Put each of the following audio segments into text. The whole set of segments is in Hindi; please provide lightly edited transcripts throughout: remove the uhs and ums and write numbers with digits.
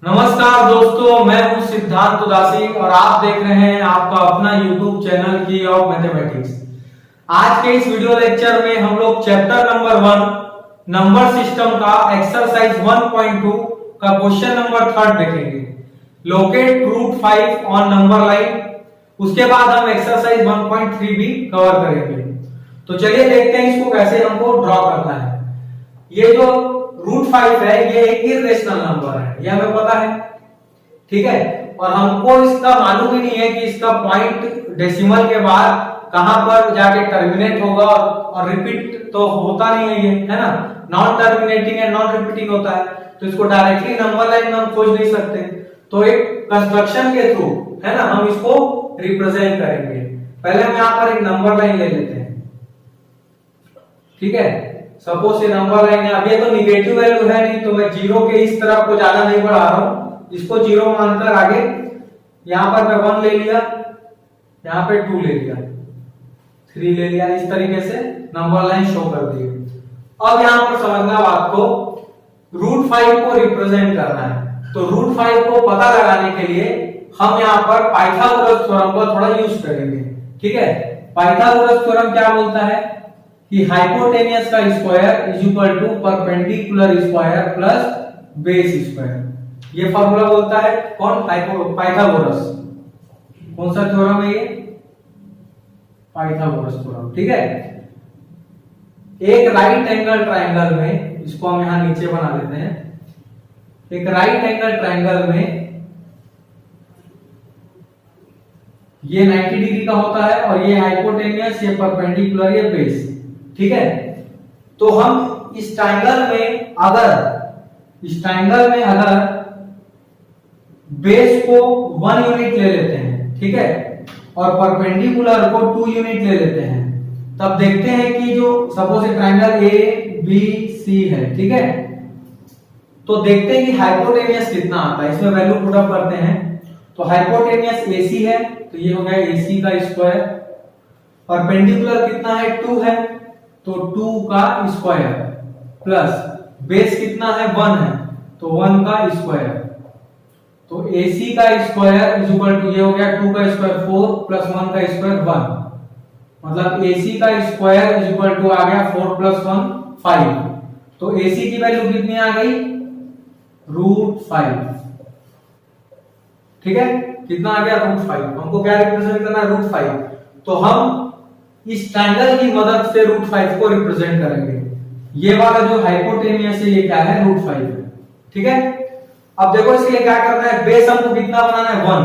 नमस्कार दोस्तों, मैं हूं सिद्धार्थ उदासी और आप देख रहे हैं आपका अपना YouTube channel key of mathematics. आज के इस वीडियो लेक्चर में हम लोग चैप्टर नंबर 1 नंबर सिस्टम का एक्सरसाइज 1.2 का क्वेश्चन नंबर 3 देखेंगे। Locate root 5 on number line. उसके बाद हम एक्सरसाइज 1.3 भी कवर करेंगे। तो चलिए देखते हैं इसको कैसे हमको ड्रॉ करना है। ये जो रूट 5 है ये एक इरेशनल नंबर है, ये हमें पता है, ठीक है। और हमको इसका मालूम ही नहीं है कि इसका पॉइंट डेसिमल के बाद कहां पर जाके टर्मिनेट होगा और रिपीट तो होता नहीं है, ये है ना, non terminating and non repeating होता है। तो इसको डायरेक्टली नंबर लाइन में हम खोज नहीं सकते, तो एक कंस्ट्रक्शन के थ्रू, है ना, हम इसको रिप्रेजेंट करेंगे। पहले हम यहां पर एक नंबर लाइन ले लेते हैं, ठीक है। सपोज ये नंबर लाइन है, अब ये तो निगेटिव वैल्यू है नहीं, तो मैं जीरो के इस तरफ को ज्यादा नहीं बढ़ा रहा हूं, इसको जीरो मानकर आगे यहां पर मैं 1 ले लिया, यहां पे 2 ले लिया, 3 ले लिया, इस तरीके से नंबर लाइन शो कर दी। अब यहां पर समझना बात को, रूट 5 को रिप्रेजेंट करना है, तो रूट 5 को पता लगाने के लिए हम यहां पर पाइथागोरस थ्योरम का थोड़ा यूज करेंगे, ठीक है। पाइथागोरस थ्योरम क्या बोलता है कि हाइपोटेनियस का square is equal to perpendicular square plus base square. ये फार्मूला बोलता है कौन? पाइथागोरस। कौन सा थ्योरम है ये? पाइथागोरस थ्योरम, ठीक है। एक राइट एंगल ट्रायंगल में, इसको हम यहां नीचे बना लेते हैं, एक राइट एंगल ट्रायंगल में ये 90 डिग्री का होता है और ये हाइपोटेनियस, ये परपेंडिकुलर, ये बेस, ठीक है। तो हम इस ट्रायंगल में अगर बेस को 1 यूनिट ले लेते हैं, ठीक है, और परपेंडिकुलर को 2 यूनिट ले लेते हैं, तब देखते हैं कि जो suppose triangle A B C है, ठीक है, तो देखते हैं कि हाइपोटेनियस कितना आता है। इसमें वैल्यू पुट अप करते हैं, तो हाइपोटेनियस AC है, तो ये हो गया AC का स्क्वायर। परपेंडिकुलर कितना है? 2 है, तो 2 का स्क्वायर प्लस बेस कितना है? 1 है, तो 1 का स्क्वायर। तो AC का स्क्वायर इज इक्वल टू, ये हो गया 2 का स्क्वायर 4 प्लस 1 का स्क्वायर 1, मतलब AC का स्क्वायर इज इक्वल टू आ गया 4 प्लस 1 5। तो AC की वैल्यू कितनी आ गई? रूट 5, ठीक है। कितना आ गया? रूट 5। हमको क्या रिप्रेजेंट करना है? रूट 5। तो हम इस ट्रायंगल की मदद से रूट 5 को रिप्रेजेंट करेंगे। ये वाला जो हाइपोटेनियस है ये क्या है? रूट 5 है, ठीक है। अब देखो इसके लिए क्या करना है, बेस हमको कितना बनाना है? 1।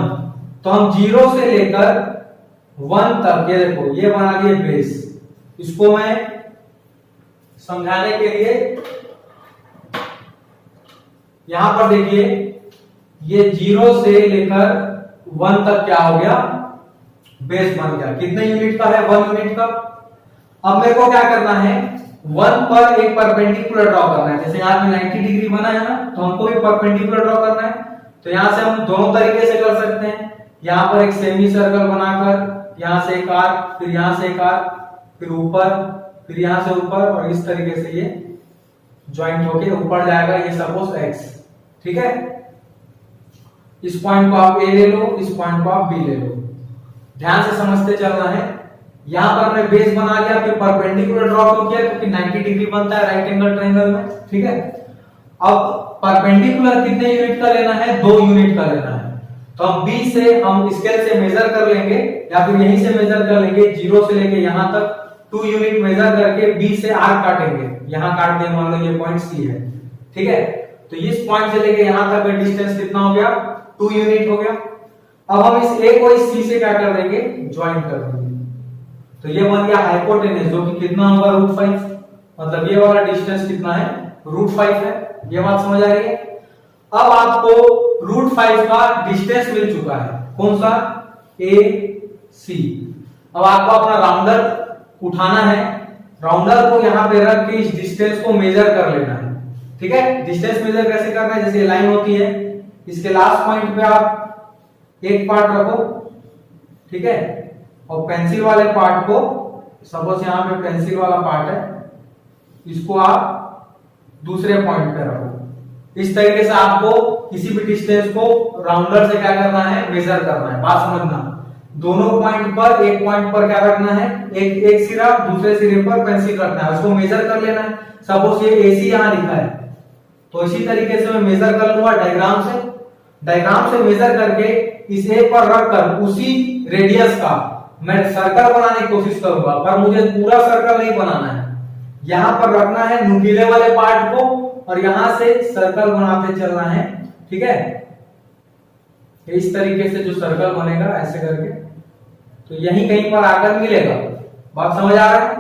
तो हम 0 से लेकर 1 तक, ये देखो ये बना दिए बेस। इसको मैं समझाने के लिए यहां पर देखिए, ये 0 से लेकर 1 तक क्या हो गया? बेस बन गया। कितने यूनिट का है? 1 यूनिट का। अब मेरे को क्या करना है? 1 पर एक परपेंडिकुलर ड्रॉ करना है। जैसे यहाँ पे 90 डिग्री बना है ना, तो हमको भी परपेंडिकुलर ड्रॉ करना है। तो यहां से हम दोनों तरीके से कर सकते हैं। यहाँ पर एक सेमी सर्कल बनाकर, यहां से एक आर्क, फिर यहां से एक आर्क, फिर ऊपर, फिर यहां से ऊपर, और इस तरीके से ये ज्वाइंट होके ऊपर जाएगा। ये सपोज x, ठीक है। इस पॉइंट को आप A ले लो, इस पॉइंट को आप B ले लो। ध्यान से समझते चलना है। यहां पर मैं बेस बना लिया, फिर परपेंडिकुलर ड्रॉ क्यों किया? क्योंकि 90 डिग्री बनता है राइट एंगल ट्रायंगल में, ठीक है। अब परपेंडिकुलर कितने यूनिट का लेना है? 2 यूनिट का लेना है। तो हम B से, हम स्केल से मेजर कर लेंगे, या फिर यहीं से मेजर कर लेंगे, 0 से लेके यहां तक 2 यूनिट मेजर करके B से आर्क काटेंगे। यहां काट दें, मान लो ये पॉइंट C है, ठीक है। तो इस पॉइंट से लेके यहां तक का डिस्टेंस कितना हो गया? 2 यूनिट हो गया। अब हम इस A को इस C से क्या कर देंगे? ज्वाइन कर देंगे। तो ये बन गया हाइपोटेनस, जो कि कितना होगा? रूट 5। मतलब ये वाला डिस्टेंस कितना है? रूट 5 है। ये बात समझ आ रही है? अब आपको रूट 5 का डिस्टेंस मिल चुका है। कौन सा? AC। अब आपको अपना राउंडर उठाना है, राउंडर को यहां पे रख के इस डिस्टेंस को मेजर कर लेना है, ठीक है। डिस्टेंस मेजर कैसे करना है? जैसे लाइन होती है, इसके लास्ट पॉइंट पे आप एक पार्ट रखो, ठीक है, और पेंसिल वाले पार्ट को, सपोज यहां पे पेंसिल वाला पार्ट है, इसको आप दूसरे पॉइंट पे रखो। इस तरीके से आपको किसी भी डिस्टेंस को राउंडर से क्या करना है, मेजर करना है। बात समझना, दोनों पॉइंट पर, एक पॉइंट पर क्या रखना है, एक सिरा, दूसरे सिरे पर पेंसिल रखना है, उसको मेजर कर लेना है। सपोज ये AC यहां लिखा है, तो इसी तरीके से मैं मेजर कर लूंगा डायग्राम से मेजर करके इस एक पर रखकर उसी रेडियस का मैं सर्कल बनाने की कोशिश करूंगा, पर मुझे पूरा सर्कल नहीं बनाना है। यहां पर रखना है नुकीले वाले पार्ट को और यहां से सर्कल बनाते चलना है, ठीक है। इस तरीके से जो सर्कल बनेगा ऐसे करके, तो यही कहीं पर आकर मिलेगा। बात समझ आ रहा है?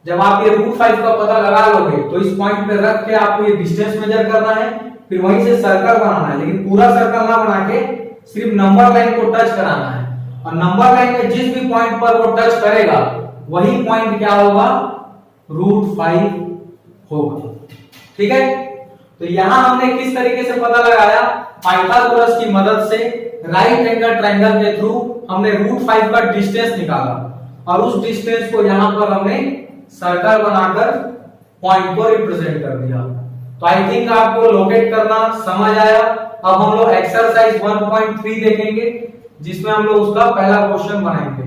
जब आप ये √5 का पता लगा लोगे तो इस पॉइंट पे रख के आपको ये डिस्टेंस मेजर करना है, फिर वहीं से सर्कल बनाना है, लेकिन पूरा सर्कल ना बना के सिर्फ नंबर लाइन को टच कराना है। और नंबर लाइन में जिस भी पॉइंट पर वो टच करेगा वही पॉइंट क्या होगा, √5 होगा, ठीक है। तो यहां हमने किस तरीके से पता लगाया, पाइथागोरस की मदद से राइट एंगल ट्रायंगल के थ्रू हमने √5 का डिस्टेंस निकाला और उस डिस्टेंस को यहां पर हमने सर्कल बनाकर पॉइंट को रिप्रेजेंट कर दिया। तो आई थिंक आपको लोकेट करना समझ आया। अब हम लोग एक्सरसाइज 1.3 देखेंगे, जिसमें हम लोग उसका पहला क्वेश्चन बनाएंगे।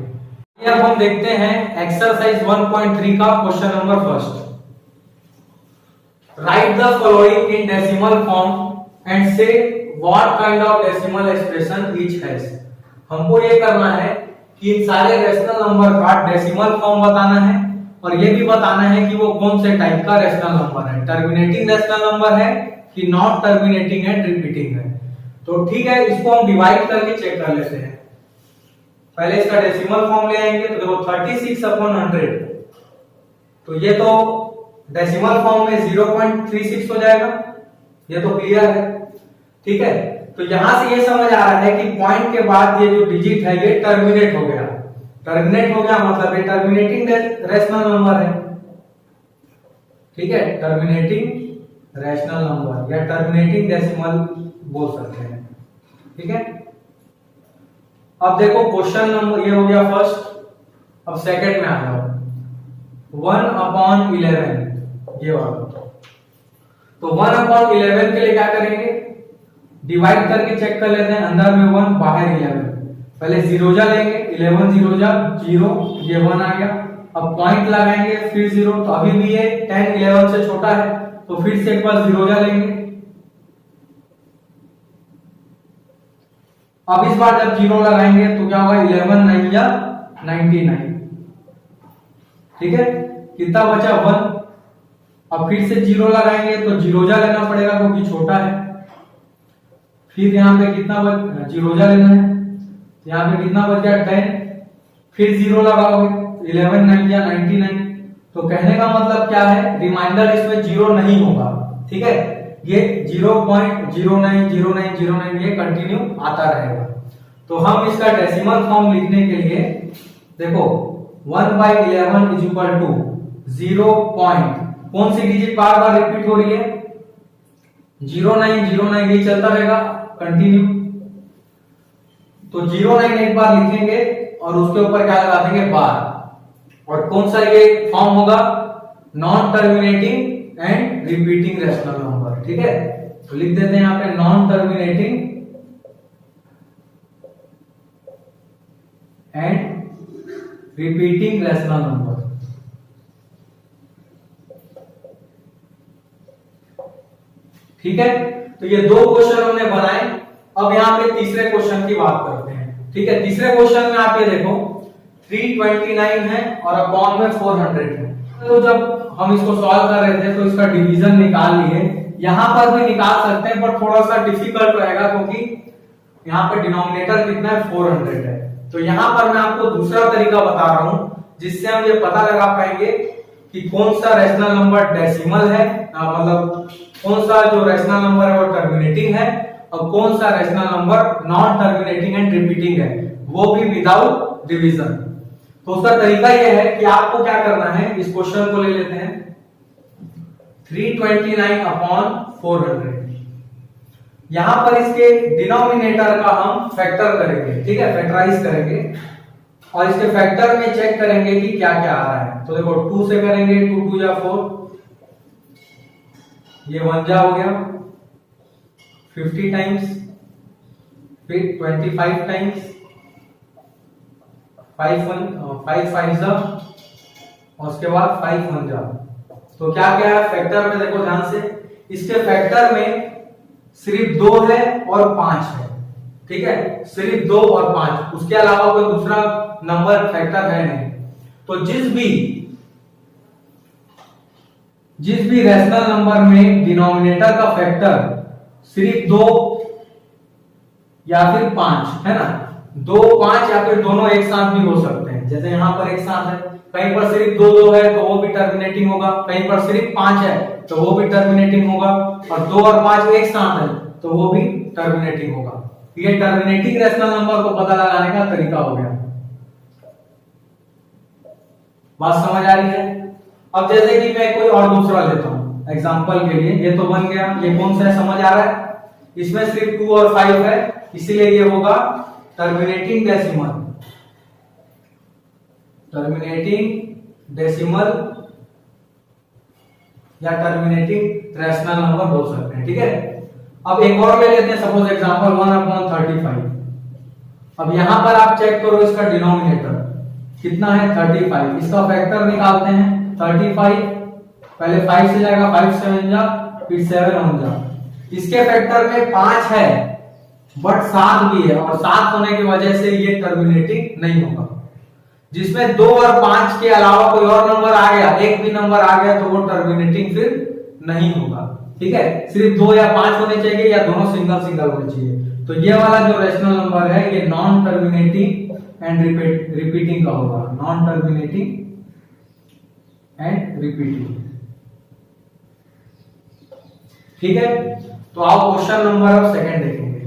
अब हम देखते हैं एक्सरसाइज 1.3 का question number first. Write the following in decimal form and say what kind of decimal expression each has. हमको ये करना है कि इन सारे रेशनल नंबर का डेसिमल फॉर्म बताना है और ये भी बताना है कि वो कौन से टाइप का रेशनल नंबर है, टर्मिनेटिंग रेशनल नंबर है कि नॉट टर्मिनेटिंग एंड रिपीटिंग है। तो ठीक है, इसको हम डिवाइड करके चेक कर लेते हैं। पहले इसका डेसिमल फॉर्म ले आएंगे, तो देखो 36/100, तो ये तो डेसिमल फॉर्म में 0.36 हो जाएगा, ये तो क्लियर है, ठीक है। तो यहां से ये समझ आ रहा है कि पॉइंट के बाद ये जो डिजिट है ये टर्मिनेट हो गया। टर्मिनेट हो गया मतलब ये टर्मिनेटिंग रेशनल नंबर है, ठीक है, टर्मिनेटिंग रेशनल नंबर या टर्मिनेटिंग डेसिमल बोल सकते हैं, ठीक है। अब देखो क्वेश्चन नंबर ये हो गया फर्स्ट। अब सेकंड में आ जाओ, 1/11 ये वाला। तो 1/11 के लिए क्या करेंगे, डिवाइड करके चेक कर लेते हैं। अंदर में 1 बाहर 11, पहले जीरोजा लेंगे, 11 जीरोजा 0, ये 1 आ गया। अब पॉइंट लगाएंगे फिर 0, तो अभी भी ये 10 11 से छोटा है, तो फिर से एक बार जीरोजा लेंगे। अब इस बार जब 0 लगाएंगे तो क्या होगा, 11 9 या 99, ठीक है। कितना बचा 1। अब फिर से 0 लगाएंगे तो जीरोजा लेना पड़ेगा क्योंकि छोटा है। फिर यहाँ पे कितना जीरोजा लेना है, यहाँ पे कितना बच गया 10, फिर 0 लगाओगे 11 9 या 99। तो कहने का मतलब क्या है, रिमाइंडर इसमें 0 नहीं होगा, ठीक है। ये 0.090909 ये कंटिन्यू आता रहेगा। तो हम इसका डेसिमल फॉर्म लिखने के लिए देखो 1/11 इज इक्वल टू 0. कौन सी डिजिट बार बार रिपीट हो रही है, 0909 ये चलता रहेगा कंटिन्यू। तो 09 एक बार लिखेंगे और उसके ऊपर क्या लगा देंगे, बार। और कौन सा ये फॉर्म होगा, non terminating and repeating rational number, ठीक है। तो लिख देते हैं यहाँ पे non terminating and repeating rational number, ठीक है। तो ये दो क्वेश्चन हमने बनाए। अब यहाँ पे तीसरे क्वेश्चन की बात करते हैं, ठीक है। तीसरे क्वेश्चन में आप ये देखो 329 है और अपॉन में 400 है। तो जब हम इसको सॉल्व कर रहे थे तो इसका डिवीजन निकाल लिए, यहां पर भी निकाल सकते हैं पर थोड़ा सा डिफिकल्ट रहेगा क्योंकि यहाँ पे डिनोमिनेटर कितना है, 400 है। तो यहां पर मैं आपको दूसरा तरीका बता रहा हूं जिससे हम ये पता लगा पाएंगे कि कौन सा रेशनल नंबर डेसिमल है, मतलब कौन सा जो रेशनल नंबर है वो टर्मिनेटिंग है और कौन सा rational number non terminating and repeating है, वो भी विदाउट डिवीजन। तो उसका तरीका यह है कि आपको क्या करना है, इस क्वेश्चन को ले लेते हैं 329/400। यहां पर इसके डिनोमिनेटर का हम फैक्टर करेंगे, ठीक है, फैक्टराइज करेंगे और इसके फैक्टर में चेक करेंगे कि क्या क्या आ रहा है। तो देखो 2 से करेंगे, 2 2 या 4, ये 1 जा हो गया, 50 टाइम्स, फिर 25 टाइम्स, 5 5 जा, और उसके बाद 5 1 जा। तो क्या क्या है फैक्टर में, देखो ध्यान से, इसके फैक्टर में सिर्फ 2 है और 5 है, ठीक है, सिर्फ 2 और 5, उसके अलावा कोई दूसरा नंबर फैक्टर है नहीं। तो जिस भी रैशनल नंबर में डिनोमिनेटर का फैक्टर सिर्फ 2 या फिर 5 है ना, 2 5 या फिर दोनों एक साथ भी हो सकते हैं, जैसे यहां पर एक साथ है, कहीं पर सिर्फ 2 2 है तो वो भी टर्मिनेटिंग होगा, कहीं पर सिर्फ 5 है तो वो भी टर्मिनेटिंग होगा, और 2 और 5 एक साथ है तो वो भी टर्मिनेटिंग होगा। ये टर्मिनेटिंग रैशनल नंबर को पता लगाने का तरीका हो गया। बात समझ आ रही है? अब जैसे कि मैं कोई और दूसरा लेता हूं एग्जांपल के लिए, ये तो बन गया, ये कौन सा है समझ आ रहा है, इसमें सिर्फ 2 और 5 है, इसीलिए ये होगा टर्मिनेटिंग डेसिमल, या टर्मिनेटिंग रैशनल नंबर बोल सकते हैं, ठीक है। अब एक और ले लेते हैं, सपोज एग्जांपल 1/35। अब यहां पर आप चेक करो इसका डिनोमिनेटर कितना है, 35, इसका फैक्टर निकालते हैं 35, पहले 5 से जाएगा, 5 7 जा, फिर 7 1 जा, इसके फैक्टर में 5 है बट 7 भी है, और 7 होने की वजह से ये टर्मिनेटिंग नहीं होगा। जिसमें 2 और 5 के अलावा कोई और नंबर आ गया, एक भी नंबर आ गया, तो वो टर्मिनेटिंग फिर नहीं होगा, ठीक है, सिर्फ 2 या 5 होने चाहिए, या दोनों सिंगल सिंगल होने चाहिए। तो ये वाला जो रैशनल नंबर है ये नॉन टर्मिनेटिंग एंड रिपीटिंग का होगा, नॉन टर्मिनेटिंग एंड रिपीटिंग, ठीक है। तो आओ क्वेश्चन नंबर अब सेकंड देखेंगे।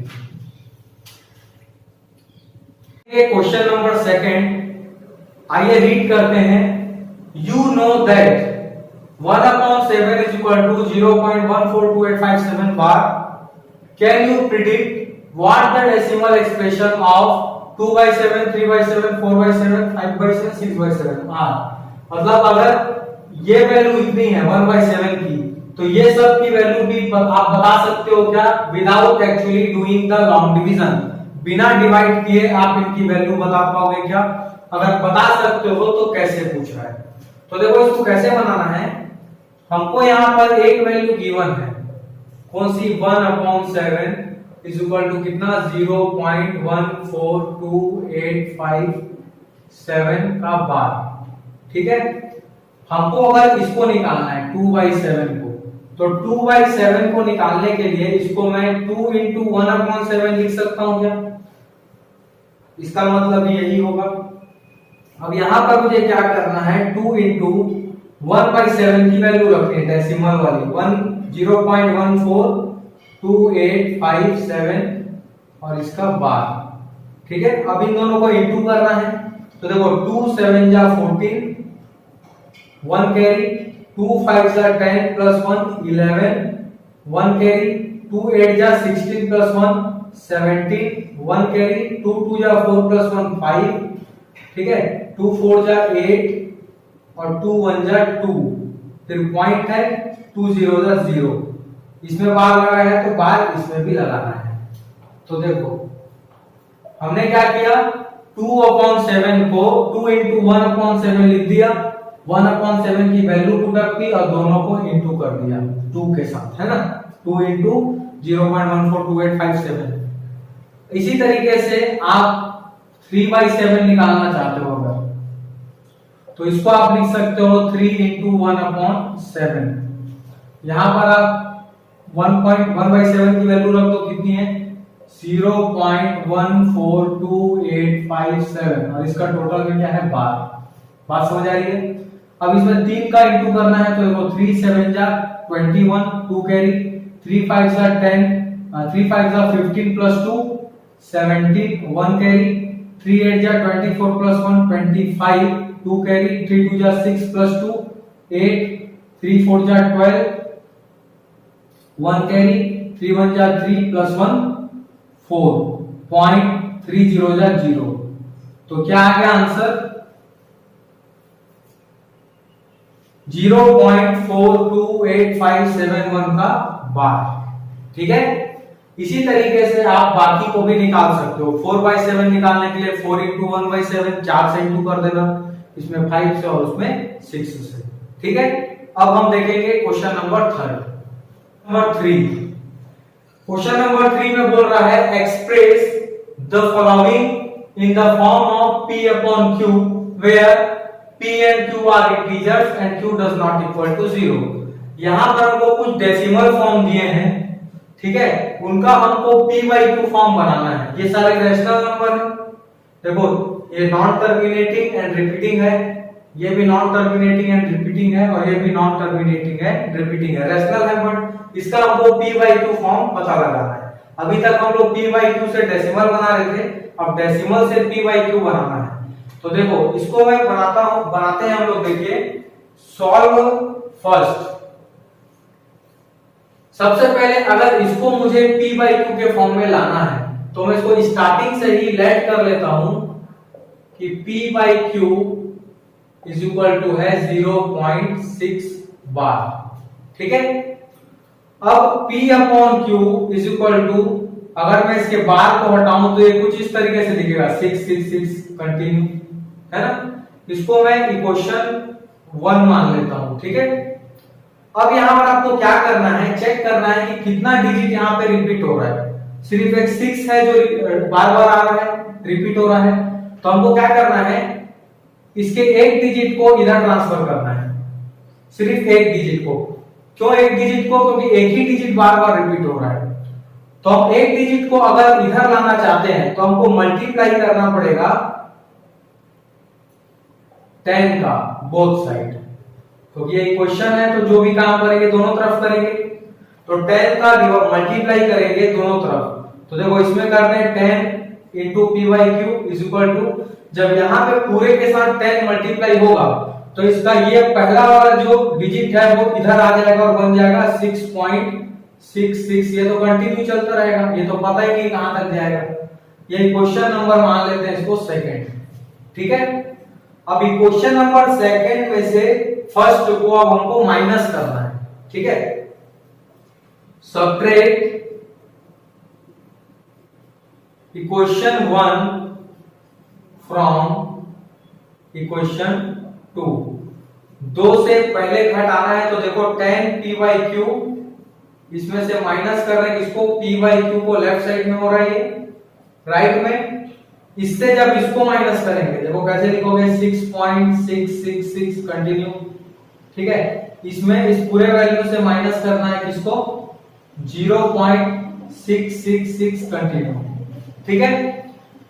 क्वेश्चन नंबर सेकंड, आइए रीड करते हैं। You know that 1/7 is equal to 0.142857 bar. Can you predict what the decimal expression of 2/7, 3/7, 4/7, 5/7, 6/7 are? मतलब अगर ये वैल्यू इतनी है 1/7 की, तो ये सब की वैल्यू भी आप बता सकते हो क्या, without actually doing the long division, बिना डिवाइड किए आप इनकी वैल्यू बता पाओगे क्या? अगर बता सकते हो तो कैसे पूछ रहा है, तो देखो इसको कैसे बनाना है। हमको यहाँ पर एक वैल्यू गिवन है, कौन सी, 1/7 इज इक्वल टू कितना, 0.14285 का बार, ठीक है। हमको अगर इसको निकालना है 2/7 को, तो 2/7 को निकालने के लिए इसको मैं 2 into 1/7 लिख सकता हूं क्या? इसका मतलब यही होगा। अब यहां पर मुझे क्या करना है, 2 into 1/7 की वैल्यू रखनी है डेसिमल वाली, 0.142857 और इसका बार, ठीक है। अब इन दोनों को इंटू करना है, तो देखो 2 7 जा 14, 1 कैरी, 2 5 जा 10 प्लस 1 11, 1 कैरी, 2 8 जा 16 प्लस 1 17, 1 कैरी, 2 2 जा 4 प्लस 1 5, ठीक है, 2 4 जा 8 और 2 1 जा 2, फिर पॉइंट है 2 0 जा 0, इसमें बार लगाया है तो बार इसमें भी लगाना है। तो देखो हमने क्या किया, 2/7 को 2 into 1/7 लिख दिया, 1/7 की वैल्यू पुट अप की और दोनों को इंटू कर दिया 2 के साथ, है ना, 2 into 0.142857। इसी तरीके से आप 3/7 निकालना चाहते हो अगर, तो इसको आप लिख सकते हो 3 into 1/7। यहां पर आप 1/7 की वैल्यू रख दो, कितनी है, 0.14285 और इसका टोटल में क्या है, बार। बात समझ आ रही है? अब इसमें 3 का इंटू करना है, तो देखो 3 7 जा 21, 2 कैरी, 3 5 जा 10, 3 5 जा 15 प्लस 2 17, 1 कैरी, 3 8 जा 24 प्लस 1 25, 2 कैरी, 3 2 जा 6 प्लस 2 8, 3 4 जा 12, 1 कैरी, 3 1 जा 3 प्लस 1 4, 0.30 जा 0। तो क्या आ गया आंसर, 0.428571 का बार, ठीक है। इसी तरीके से आप बाकी को भी निकाल सकते हो। 4/7 निकालने के लिए 4 इंटू 1/7, 4 से इंटू कर देना, इसमें 5 से और उसमें 6 से। ठीक है, अब हम देखेंगे क्वेश्चन नंबर 3। क्वेश्चन नंबर 3 में बोल रहा है express the following in the form of P upon Q where P and Q are integers and Q does not equal to 0। यहां पर हमको कुछ डेसिमल फॉर्म दिए हैं, ठीक है, उनका हमको P/Q फॉर्म बनाना है। ये सारे रैशनल नंबर है, देखो ये नॉन टर्मिनेटिंग एंड रिपीटिंग है, ये भी नॉन टर्मिनेटिंग एंड रिपीटिंग है, और ये भी नॉन टर्मिनेटिंग एंड रिपीटिंग है, रैशनल है, बट इसका हमको P/Q फॉर्म पता लगाना है। अभी तक हम लोग P/Q से डेसिमल बना रहे थे, अब डेसिमल से P/Q बनाना है। तो देखो इसको मैं बनाते हैं हम लोग। देखिए, सॉल्व फर्स्ट। सबसे पहले अगर इसको मुझे P/Q के फॉर्म में लाना है तो मैं इसको स्टार्टिंग से ही लेट कर लेता हूं कि P/Q इज इक्वल टू है 0.6 बार। ठीक है, अब P upon Q is equal to, अगर मैं इसके बार को हटाऊं तो ये कुछ इस तरीके से दिखेगा, 6 6 6 कंटिन्यू, है ना। इसको मैं इक्वेशन 1 मान लेता हूं। ठीक है, अब यहां पर आपको क्या करना है, चेक करना है कि कितना डिजिट यहां पे रिपीट हो रहा है। सिर्फ एक 6 है जो बार बार आ रहा है, रिपीट हो रहा है, तो हमको क्या करना है, इसके एक डिजिट को इधर ट्रांसफर करना है, सिर्फ एक डिजिट को। क्यों एक डिजिट को? क्योंकि एक ही डिजिट बार बार रिपीट हो रहा है। तो हम एक डिजिट को अगर इधर लाना चाहते हैं तो हमको मल्टीप्लाई करना पड़ेगा 10 का बोथ साइड, क्योंकि ये क्वेश्चन है तो जो भी काम करेंगे दोनों तरफ करेंगे। तो 10 का मल्टीप्लाई करेंगे दोनों तरफ, तो देखो इसमें करते हैं 10 into P/Q is equal to, जब यहाँ पे पूरे के साथ 10 मल्टीप्लाई होगा तो इसका ये पहला वाला जो डिजिट है वो इधर आ जाएगा और बन जाएगा 6.66। ये तो कंटिन्यू चलता रहेगा, ये तो पता ही नहीं कहां तक जाएगा। ये क्वेश्चन नंबर मान लेते हैं इसको सेकंड। ठीक है, अब क्वेश्चन नंबर सेकंड में से फर्स्ट को अब हमको माइनस करना है। ठीक है, सब्ट्रैक्ट इक्वेशन 1 फ्रॉम इक्वेशन 2। 2 से पहले घटाना है तो देखो 10 P/Q, इसमें से माइनस कर रहे हैं इसको, P/Q को लेफ्ट साइड में हो रहा है, राइट में। इससे जब इसको माइनस करेंगे देखो कैसे लिखोगे, 6.666 कंटिन्यू। ठीक है, इसमें इस पूरे वैल्यू से माइनस करना है किसको, 0.666 कंटिन्यू। ठीक है,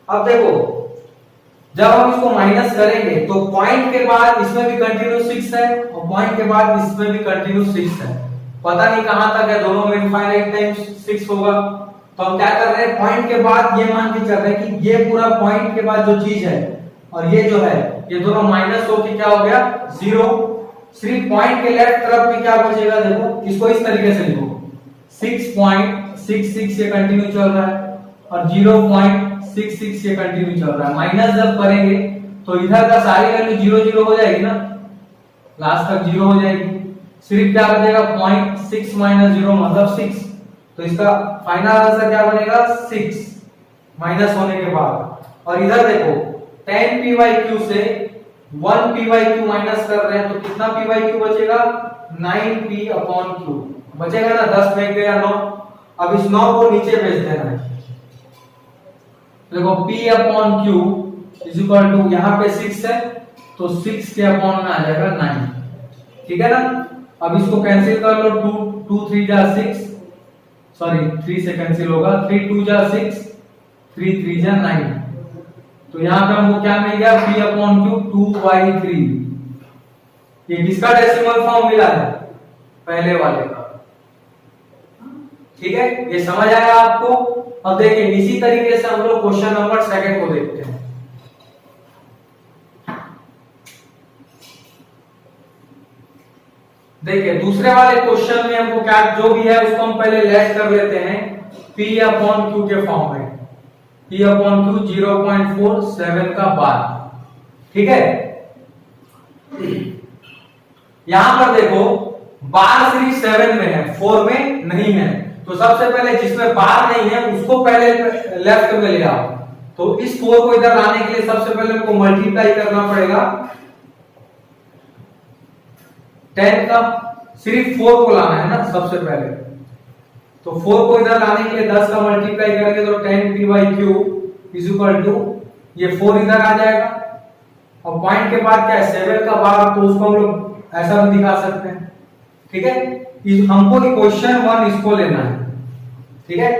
अब देखो जब हम इसको माइनस करेंगे तो पॉइंट के बाद इसमें भी कंटिन्यू 6 है और पॉइंट के बाद इसमें भी कंटिन्यू 6 है, पता नहीं कहां तक है, दोनों में इनफाइनाइट टाइम्स 6 होगा। तो हम क्या कर रहे हैं, पॉइंट के बाद ये मान के चल रहे हैं कि ये पूरा पॉइंट के बाद जो चीज है और ये जो है ये दोनों माइनस होके क्या हो गया, 0। सिर्फ पॉइंट के लेफ्ट तरफ भी क्या बचेगा, देखो इसको इस तरीके से लिखो, 6.66 ये कंटिन्यू चल रहा है और 0.66 ये कंटिन्यू चल रहा है। माइनस जब करेंगे तो इधर का सारी वैल्यू 0 0 हो जाएगी ना, लास्ट तक 0 हो जाएगी। सिर्फ क्या बचेगा, 0.6 माइनस 0 मतलब 6। तो इसका फाइनल आंसर क्या बनेगा, 6 माइनस होने के बाद। और इधर देखो 10 P/Q से 1 P/Q माइनस कर रहे हैं तो कितना P/Q बचेगा, 9P/Q बचेगा ना, 10 में गया 9। अब इस 9 को नीचे भेज देना है, देखो P/Q इज इक्वल टू, यहाँ पे 6 है तो 6 के अपॉन में आ जाएगा 9। ठीक है ना, अब इसको कैंसिल कर लो, 2 3 जा 6, सॉरी 3 से कैंसिल होगा, 3 2 जा 6, 3 3 जा 9। तो यहाँ पे हमको क्या मिल गया, P/Q 2/3। ये किसका डेसिमल फॉर्म मिला है, पहले वाले का। ठीक है, ये समझ आया आपको। अब देखिए इसी तरीके से हम लोग क्वेश्चन नंबर सेकंड को देखते हैं। देखिए दूसरे वाले क्वेश्चन में हमको क्या जो भी है उसको हम पहले लेट कर लेते हैं P/Q के फॉर्म में, P/Q 0.47 का बार। ठीक है, यहां पर देखो बार सिर्फ 7 में है, 4 में नहीं है, तो सबसे पहले जिसमें बार नहीं है उसको पहले लेफ्ट में ले आओ। तो इस 4 को इधर लाने के लिए सबसे पहले हमको मल्टीप्लाई करना पड़ेगा 10 का, सिर्फ 4 को लाना है ना सबसे पहले। तो 4 को इधर लाने के लिए 10 का मल्टीप्लाई करेंगे तो 10p/q इज इक्वल टू ये 4 इधर आ जाएगा। और पॉइंट के बाद क्या है 7 का बार, तो उसको हम लोग ऐसा भी दिखा सकते हैं। ठीक है, हमको क्वेश्चन 1 इसको लेना है। ठीक है,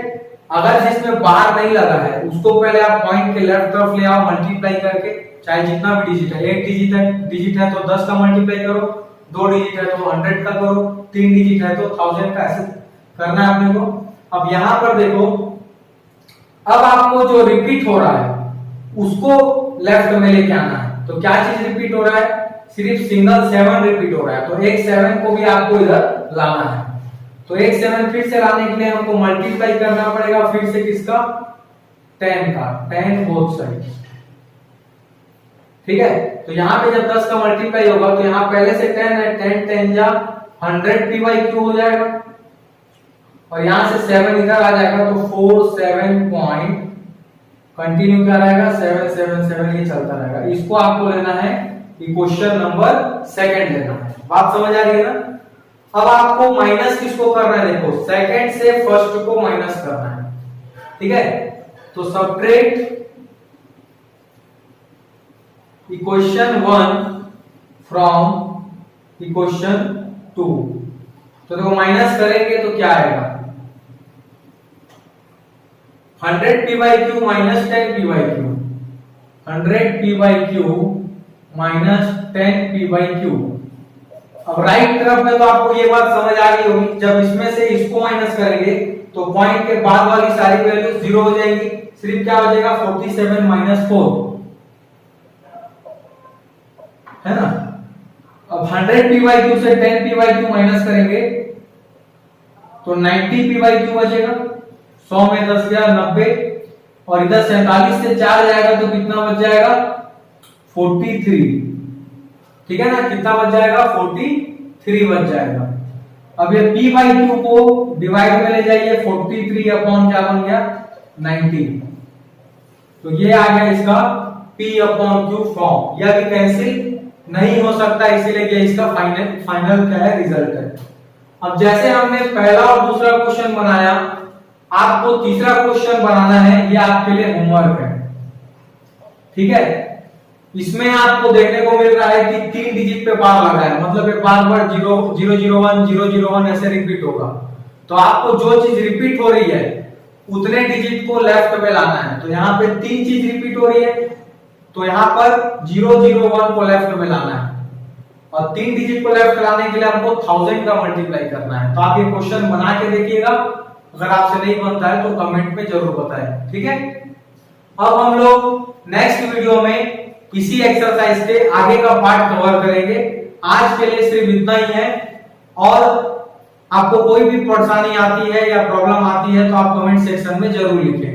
अगर जिसमें बार नहीं लगा है उसको पहले आप पॉइंट के लेफ्ट तरफ ले आओ मल्टीप्लाई करके, चाहे जितना भी डिजिट है, 1 डिजिट है तो 10 का मल्टीप्लाई करो, 2 डिजिट है तो 100 का करो, 3 डिजिट है तो 1000 का, ऐसे करना है अपने को। अब यहां पर देखो, अब आपको जो रिपीट हो रहा है उसको लेफ्ट में लेके आना है। तो क्या चीज रिपीट हो रहा है, सिर्फ सिंगल 7 रिपीट हो रहा है, तो एक 7 को भी आपको इधर लाना है। तो एक 7 फिर से लाने के लिए हमको मल्टीप्लाई करना पड़ेगा फिर से किसका, 10 का, 10 बोथ साइड। ठीक है, तो यहाँ पे जब 10 का मल्टीप्लाई होगा तो यहाँ पहले से 10 है, 10 10 जा 100p/q हो जाएगा, और यहाँ से 7 इधर आ जाएगा तो 4 7 पॉइंट कंटिन्यू क्या रहेगा 7 7 7 ये चलता रहेगा। इसको आपको लेना है इक्वेशन नंबर 2 लेना है। बात समझ आ रही है ना। अब आपको माइनस किसको करना है, देखो सेकंड से फर्स्ट को माइनस करना है। ठीक है, तो सब्ट्रैक्ट इक्वेशन 1 फ्रॉम इक्वेशन 2। तो देखो माइनस करेंगे तो क्या आएगा 100p/q minus 10p/q, 100p/q minus 10p/q। अब राइट तरफ में तो आपको ये बात समझ आ गई होगी, जब इसमें से इसको माइनस करेंगे तो पॉइंट के बाद वाली सारी वैल्यू 0 हो जाएंगी, सिर्फ क्या हो जाएगा 47 - 4, है ना। अब 100p/q से 10p/q माइनस करेंगे तो 90p/q बचेगा, 100 में 10 गया 90, और इधर 47 से 4 जाएगा तो कितना बच जाएगा 43। ठीक है ना, कितना बच जाएगा 43 बच जाएगा। अब ये p/q को डिवाइड में ले जाइए, 43 अपॉन क्या बन गया 90, तो ये आ गया इसका p/q फॉर्म। यह भी कैंसिल नहीं हो सकता, इसीलिए ये इसका फाइनल क्या है रिजल्ट है। अब जैसे हमने पहला और दूसरा क्वेश्चन बनाया, आपको तीसरा क्वेश्चन बनाना है, ये आपके लिए होमवर्क है। ठीक है, इसमें आपको देखने को मिल रहा है कि 3 डिजिट पे बार लगा है, मतलब ये बार बार 0 0 0 1 0 0 1 ऐसे रिपीट होगा। तो आपको जो चीज रिपीट हो रही है उतने डिजिट को लेफ्ट में लाना है। तो यहाँ पे 3 चीज रिपीट हो रही है, तो यहाँ पर 0 0 1 को लेफ्ट में लाना है, और 3 डिजिट को लेफ्ट लाने के लिए हमको 1000 का मल्टीप्लाई करना है। तो आप ये क्वेश्चन बना के देखिएगा, अगर आपसे नहीं बनता है तो कमेंट में जरूर बताएं। ठीक है, अब हम लोग नेक्स्ट वीडियो में इसी एक्सरसाइज के आगे का पार्ट कवर करेंगे। आज के लिए सिर्फ इतना ही है, और आपको कोई भी परेशानी आती है या प्रॉब्लम आती है तो आप कमेंट सेक्शन में जरूर लिखें,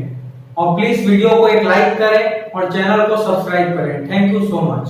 और प्लीज वीडियो को एक लाइक करें और चैनल को सब्सक्राइब करें। Thank you so much.